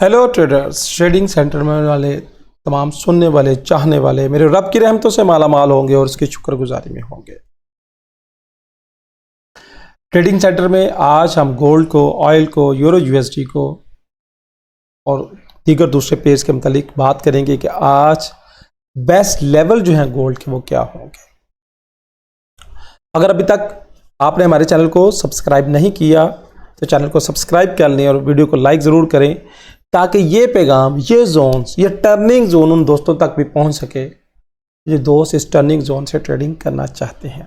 Hello traders, trading centre में वाले तमाम सुनने वाले चाहने वाले मेरे रब की रहमतों से माला माल होंगे और उसकी शुक्रगुजारी में होंगे। ट्रेडिंग सेंटर में आज हम गोल्ड को, ऑयल को, यूरो यूएसडी को और दीगर दूसरे पेयर्स के मुतालिक बात करेंगे कि आज बेस्ट लेवल जो हैं गोल्ड के वो क्या होंगे। अगर अभी तक आपने हमारे चैनल को सब्सक्राइब नहीं किया तो चैनल को सब्सक्राइब कर लें और वीडियो को लाइक ज़रूर करें ताकि ये पैगाम, ये जोन्स, ये टर्निंग जोन उन दोस्तों तक भी पहुंच सके जो दोस्त इस टर्निंग जोन से ट्रेडिंग करना चाहते हैं।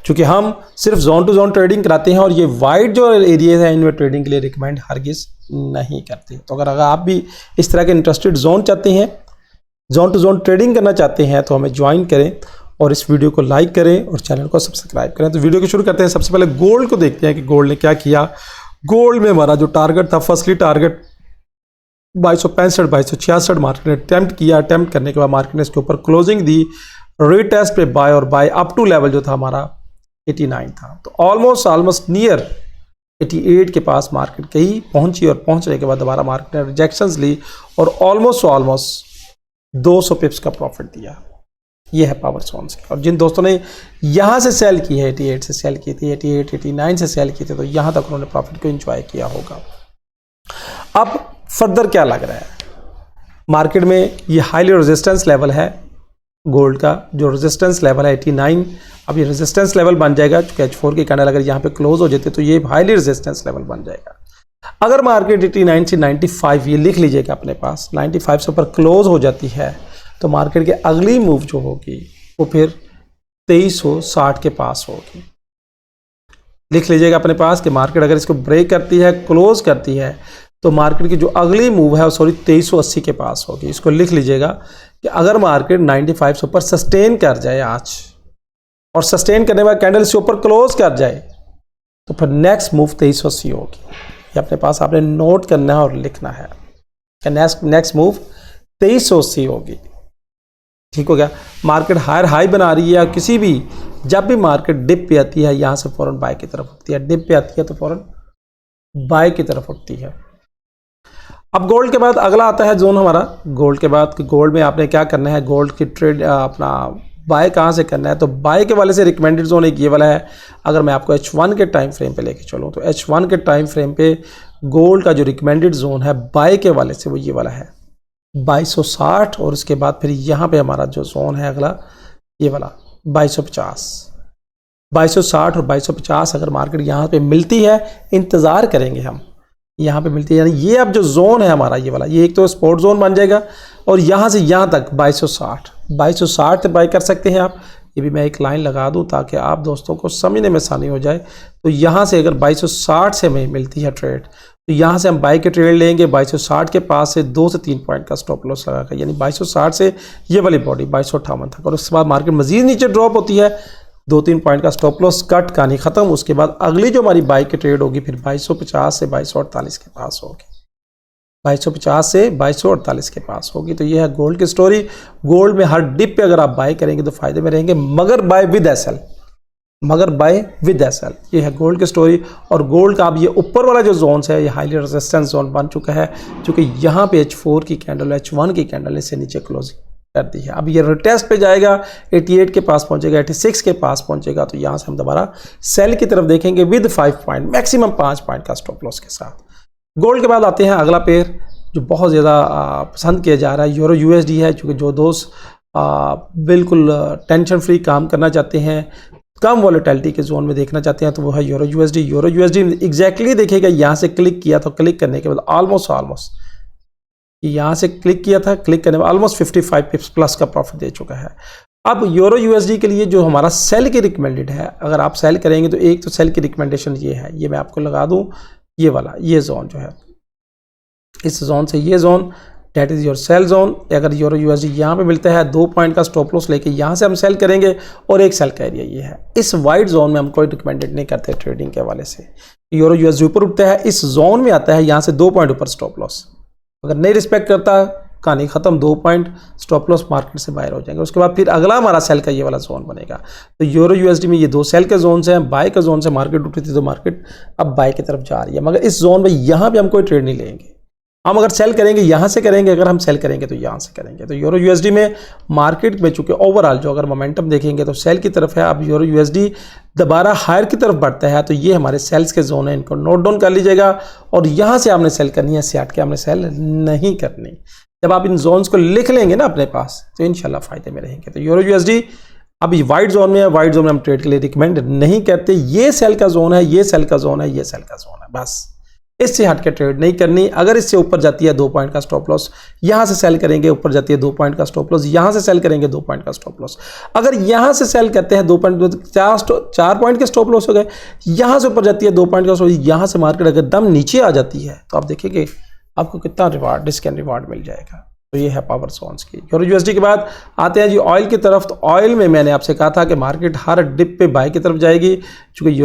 क्योंकि हम सिर्फ जोन टू जोन ट्रेडिंग कराते हैं और ये वाइड जो एरियाज हैं इनमें ट्रेडिंग के लिए रिकमेंड हरगिज़ नहीं करते। तो अगर आप भी इस तरह के इंटरेस्टेड जोन चाहते हैं, जोन टू जोन ट्रेडिंग करना चाहते हैं तो हमें ज्वाइन करें और इस वीडियो को लाइक करें और चैनल को सब्सक्राइब करें। तो वीडियो को शुरू करते हैं। सबसे पहले गोल्ड को देखते हैं कि गोल्ड ने क्या किया। गोल्ड में हमारा जो टारगेट था, फर्स्टली टारगेट 2265-2266 मार्केट ने अटैम्प्ट किया। अटैम्प्ट करने के बाद मार्केट ने इसके ऊपर क्लोजिंग दी, रीटेस्ट पे बाय और बाय अप टू लेवल जो था हमारा 89 था। तो ऑलमोस्ट नियर 88 के पास मार्केट कहीं पहुंची और पहुंचने के बाद दोबारा मार्केट ने रिजेक्शंस ली और ऑलमोस्ट 200 पिप्स का प्रॉफिट दिया। ये है पावर जोन से। और जिन दोस्तों ने यहाँ से सेल की है, 88 से सेल की थी, 88, 89 से सेल की थी, तो यहाँ तक उन्होंने प्रॉफिट को एंजॉय किया होगा। अब फर्दर क्या लग रहा है मार्केट में, ये हाईली रेजिस्टेंस लेवल है गोल्ड का। जो रेजिस्टेंस लेवल है 89, अब ये रेजिस्टेंस लेवल बन जाएगा क्योंकि H4 की कैंडल अगर यहाँ पे क्लोज हो जाती तो ये हाईली रेजिस्टेंस लेवल बन जाएगा। अगर मार्केट 89 से 95, ये लिख लीजिएगा अपने पास, 95 से ऊपर क्लोज हो जाती है तो मार्केट की अगली मूव जो होगी वो फिर 2360 के पास होगी। लिख लीजिएगा अपने पास कि मार्केट अगर इसको ब्रेक करती है, क्लोज करती है, तो मार्केट की जो अगली मूव है 2380 के पास होगी। इसको लिख लीजिएगा कि अगर मार्केट 95 से ऊपर सस्टेन कर जाए आज और सस्टेन करने के बाद कैंडल से ऊपर क्लोज कर जाए तो फिर नेक्स्ट मूव 2380 होगी। ये अपने पास आपने नोट करना है और लिखना है कि नेक्स्ट मूव 2380 होगी। ठीक हो गया। मार्केट हायर हाई बना रही है, किसी भी जब भी मार्केट डिप पे आती है यहाँ से फौरन बाय की तरफ उठती है, डिप पे आती है तो फौरन बाय की तरफ उठती है। अब गोल्ड के बाद अगला आता है जोन हमारा। गोल्ड के बाद गोल्ड में आपने क्या करना है, गोल्ड की ट्रेड अपना बाय कहाँ से करना है, तो बाय के वाले से रिकमेंडेड जोन एक ये वाला है। अगर मैं आपको H1 के टाइम फ्रेम पे लेके चलूँ तो H1 के टाइम फ्रेम पे गोल्ड का जो रिकमेंडेड जोन है बाय के वाले से वो ये वाला है 2260 और उसके बाद फिर यहाँ पे हमारा जो जोन है अगला ये वाला 2250, 2260 और 2250 अगर मार्केट यहाँ पे मिलती है, इंतज़ार करेंगे हम, यहाँ पे मिलती है, यानी ये अब जो जोन है हमारा ये वाला, ये एक तो स्पोर्ट जोन बन जाएगा और यहाँ से यहाँ तक 2260 से बाई कर सकते हैं आप। ये भी मैं एक लाइन लगा दूँ ताकि आप दोस्तों को समझने में आसानी हो जाए। तो यहाँ से अगर 2260 से हमें मिलती है ट्रेड तो यहाँ से हम बाई के ट्रेड लेंगे 2260 के पास से 2 से 3 पॉइंट का स्टॉप लॉस लगाकर, यानी 2260 से ये वाली बॉडी 2258 तक। और उसके बाद मार्केट मजीद नीचे ड्रॉप होती है, 2-3 पॉइंट का स्टॉप लॉस कट, कहानी ख़त्म। उसके बाद अगली जो हमारी बाई की ट्रेड होगी फिर 2250 से 2248 के पास होगी, 2250 से 2248 के पास होगी। तो ये है गोल्ड की स्टोरी। गोल्ड में हर डिप पे अगर आप बाय करेंगे तो फायदे में रहेंगे, मगर बाय विद एसएल, ये है गोल्ड की स्टोरी। और गोल्ड का अब ये ऊपर वाला जो जोन है ये हाईली रेजिस्टेंस जोन बन चुका है क्योंकि यहाँ पे H4 की कैंडल, H1 की कैंडल इससे नीचे क्लोजिंग कर दी है। अब ये रिटेस्ट पे जाएगा, 88 के पास पहुंचेगा, 86 के पास पहुंचेगा तो यहाँ से हम दोबारा सेल की तरफ देखेंगे विद 5 पॉइंट, मैक्सिमम 5 पॉइंट का स्टॉप लॉस के साथ। गोल्ड के बाद आते हैं अगला पेयर जो बहुत ज़्यादा पसंद किया जा रहा है, यूरो यूएसडी है। क्योंकि जो दोस्त बिल्कुल टेंशन फ्री काम करना चाहते हैं, कम वॉलेटिलिटी के जोन में देखना चाहते हैं तो वो है euro USD. Euro USD exactly देखिएगा, यहाँ से क्लिक किया तो क्लिक करने के बाद ऑलमोस्ट यहाँ से क्लिक किया था, क्लिक करने में ऑलमोस्ट 55 पिप्स प्लस का प्रॉफिट दे चुका है। अब यूरो यूएसडी के लिए जो हमारा सेल की रिकमेंडेड है, अगर आप सेल करेंगे तो एक तो सेल की रिकमेंडेशन ये है, ये मैं आपको लगा दूं, ये वाला ये जोन जो है, इस जोन से ये zone that is your sell zone. अगर यूरो यूएसडी यहाँ पे मिलता है 2 पॉइंट का स्टॉप लॉस लेके यहाँ से हम सेल करेंगे और एक सेल का एरिया ये है। इस वाइट जोन में हम कोई रिकमेंडेड नहीं करते ट्रेडिंग के हवाले से। यूरो यूएसडी ऊपर उठता है, इस जोन में आता है, यहाँ से 2 पॉइंट ऊपर स्टॉप लॉस, अगर नहीं रिस्पेक्ट करता कहानी ख़त्म, 2 पॉइंट स्टॉप लॉस मार्केट से बाहर हो जाएंगे। उसके बाद फिर अगला हमारा सेल का ये वाला जोन बनेगा। तो यूरो यूएसडी में ये 2 सेल के जोन से हैं, बाय के जोन से मार्केट उठी थी तो मार्केट अब बाय की तरफ जा रही है, मगर इस जोन में यहाँ पे हम कोई ट्रेड नहीं लेंगे। हम अगर सेल करेंगे यहाँ से करेंगे, अगर हम सेल करेंगे तो यहाँ से करेंगे। तो यूरो यूएसडी में मार्केट में चूंकि ओवरऑल जो अगर मोमेंटम देखेंगे तो सेल की तरफ है, अब यूरो यूएसडी दोबारा हायर की तरफ बढ़ता है तो ये हमारे सेल्स के जोन है, इनको नोट डाउन कर लीजिएगा। और यहाँ से आपने सेल करनी है, से हट के आपने सेल नहीं करनी। जब आप इन जोन्स को लिख लेंगे ना अपने पास तो इंशाल्लाह फायदे में रहेंगे। तो यूरो यूएसडी अभी वाइट जोन में है, वाइट जोन में हम ट्रेड के लिए रिकमेंड नहीं करते। ये सेल का जोन है, ये सेल का जोन है, ये सेल का जोन है, बस इससे हट के ट्रेड नहीं करनी। अगर इससे ऊपर जाती है 2 पॉइंट का स्टॉप लॉस, यहाँ से सेल करेंगे, ऊपर जाती है 2 पॉइंट का स्टॉप लॉस, यहाँ से सेल करेंगे 2 पॉइंट का स्टॉप लॉस। अगर यहाँ से सेल करते हैं 4 पॉइंट के स्टॉप लॉस हो गए, यहाँ से ऊपर जाती है 2 पॉइंट का स्टॉप, यहाँ से मार्केट अगर दम नीचे आ जाती है तो आप देखेंगे आपको कितना रिवार्ड, डिस्काउंट रिवार्ड मिल जाएगा। तो ये है पावर जोन्स की। यूरो यूएसडी के बाद आते हैं जी ऑयल की तरफ। तो ऑयल में मैंने आपसे कहा था कि मार्केट हर डिप पे बाय की तरफ जाएगी, क्योंकि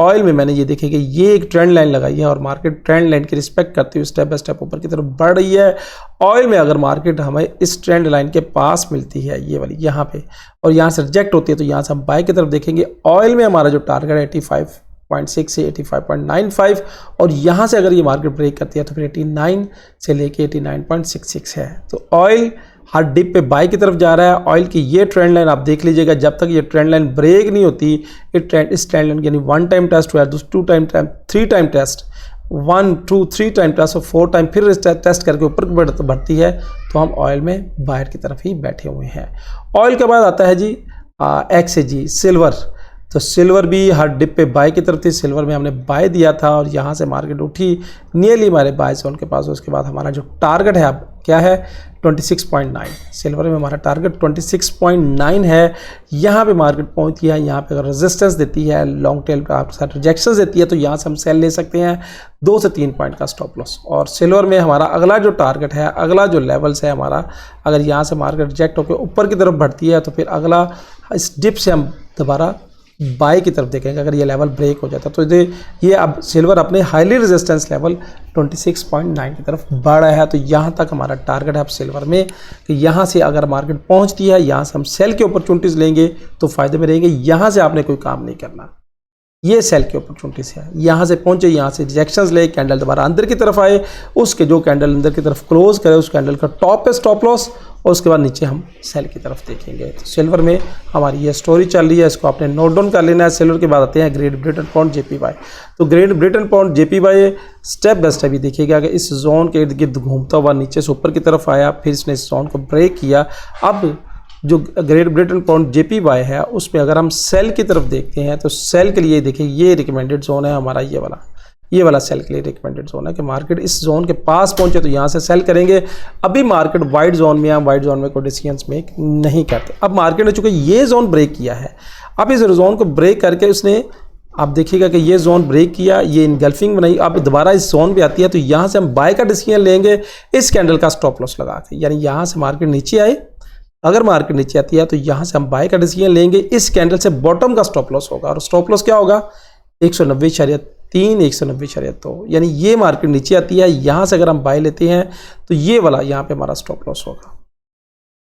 ऑयल में मैंने ये देखी कि ये एक ट्रेंड लाइन लगाई है और मार्केट ट्रेंड लाइन की रिस्पेक्ट करती हुई स्टेप बाय स्टेप ऊपर की तरफ बढ़ रही है। ऑयल में अगर मार्केट हमें इस ट्रेंड लाइन के पास मिलती है, ये वाली यहाँ पे, और यहाँ से रिजेक्ट होती है तो यहाँ से हम बाय की तरफ देखेंगे। ऑयल में हमारा जो टारगेट है 85.6 से 85.95, और यहाँ से अगर ये मार्केट ब्रेक करती है तो फिर 89 से लेके 89.66 है। तो ऑयल हर डिप पे बाय की तरफ जा रहा है। ऑयल की ये ट्रेंड लाइन आप देख लीजिएगा, जब तक ये ट्रेंड लाइन ब्रेक नहीं होती, इस ट्रेंड लाइन यानी 1 टाइम टेस्ट हुआ, 2 time 3 time test, 1 2 3 time test और 4 टाइम फिर टेस्ट करके ऊपर बढ़ती है तो हम ऑयल में बायर की तरफ ही बैठे हुए हैं। ऑयल के बाद आता है जी XAG सिल्वर। तो सिल्वर भी हर डिप पे बाय की तरफ थी, सिल्वर में हमने बाय दिया था और यहाँ से मार्केट उठी नियरली हमारे बाय जोन के पास। उसके बाद हमारा जो टारगेट है अब क्या है 26.9, सिल्वर में हमारा टारगेट 26.9 है। यहाँ पे मार्केट पहुँचती है, यहाँ पे अगर रेजिस्टेंस देती है, लॉन्ग टेल पे आपके साथ रिजेक्शंस देती है तो यहाँ से हम सेल ले सकते हैं 2 से 3 पॉइंट का स्टॉप लॉस। और सिल्वर में हमारा अगला जो टारगेट है, अगला जो लेवल्स है हमारा, अगर यहाँ से मार्केट रिजेक्ट होकर ऊपर की तरफ बढ़ती है तो फिर अगला इस डिप से हम दोबारा बाय की तरफ देखेंगे अगर ये लेवल ब्रेक हो जाता है। तो ये अब सिल्वर अपने हाईली रेजिस्टेंस लेवल 26.9 की तरफ बढ़ा है। तो यहाँ तक हमारा टारगेट है अब सिल्वर में कि यहाँ से अगर मार्केट पहुँचती है, यहाँ से हम सेल की अपॉर्चुनिटीज़ लेंगे तो फायदे में रहेंगे। यहाँ से आपने कोई काम नहीं करना, ये सेल की अपॉर्चुनिटीज़ है। यहाँ से पहुँचे, यहाँ से रिजेक्शंस ले, कैंडल दोबारा अंदर की तरफ आए, उसके जो कैंडल अंदर की तरफ क्लोज करे उस कैंडल का टॉप पे स्टॉप लॉस, और उसके बाद नीचे हम सेल की तरफ देखेंगे। तो सिल्वर में हमारी ये स्टोरी चल रही है, इसको आपने नोट डाउन कर लेना है। सिल्वर के बाद आते हैं ग्रेट ब्रिटेन पाउंड JPY। तो great Britain pound JPY step by step ही देखिएगा कि इस जोन के इर्द गिर्द घूमता हुआ नीचे से ऊपर की तरफ आया, फिर इसने इस जोन को ब्रेक किया। अब जो ग्रेट ब्रिटेन पाउंड JPY है उसमें अगर हम सेल की तरफ देखते हैं तो सेल के लिए देखिए ये रिकमेंडेड जोन है हमारा, ये वाला सेल के लिए रिकमेंडेड जोन है कि मार्केट इस जोन के पास पहुंचे तो यहाँ से सेल करेंगे। अभी मार्केट वाइट जोन में, हम वाइट जोन में कोई डिसीजंस मेक नहीं करते। अब मार्केट ने चूंकि ये जोन ब्रेक किया है, अब इस जोन को ब्रेक करके उसने, आप देखिएगा कि ये जोन ब्रेक किया, ये इनगल्फिंग बनाई, अब दोबारा इस जोन पे आती है तो यहाँ से हम बाय का डिसीजन लेंगे इस कैंडल का स्टॉप लॉस लगा के। यानी यहाँ से मार्केट नीचे आए, अगर मार्केट नीचे आती है तो यहाँ से हम बाय का डिसीजन लेंगे, इस कैंडल से बॉटम का स्टॉप लॉस होगा। और स्टॉप लॉस क्या होगा 190.3, 190.2। यानी ये मार्केट नीचे आती है, यहाँ से अगर हम बाय लेते हैं तो ये वाला यहाँ पे हमारा स्टॉप लॉस होगा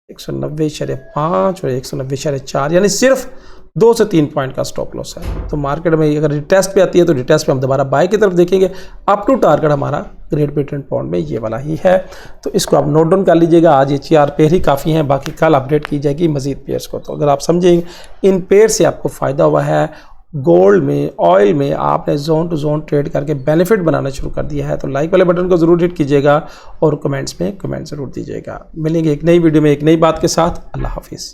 190.5 और 190.4, यानी सिर्फ 2 से 3 पॉइंट का स्टॉप लॉस है। तो मार्केट में अगर रिटेस्ट पे आती है तो रिटेस्ट पे हम दोबारा बाय की तरफ देखेंगे। अप टू टारगेट हमारा ग्रेट ब्रिटेन पाउंड में ये वाला ही है। तो इसको आप नोट डाउन कर लीजिएगा। आज ये 4 पेयर ही काफ़ी हैं, बाकी कल अपडेट की जाएगी मजीद पेयर्स को। तो अगर आप समझेंगे इन पेयर से आपको फ़ायदा हुआ है, गोल्ड में, ऑयल में आपने जोन टू जोन ट्रेड करके बेनिफिट बनाना शुरू कर दिया है, तो लाइक वाले बटन को ज़रूर हिट कीजिएगा और कमेंट्स में कमेंट ज़रूर दीजिएगा। मिलेंगे एक नई वीडियो में एक नई बात के साथ। अल्लाह हाफिज़।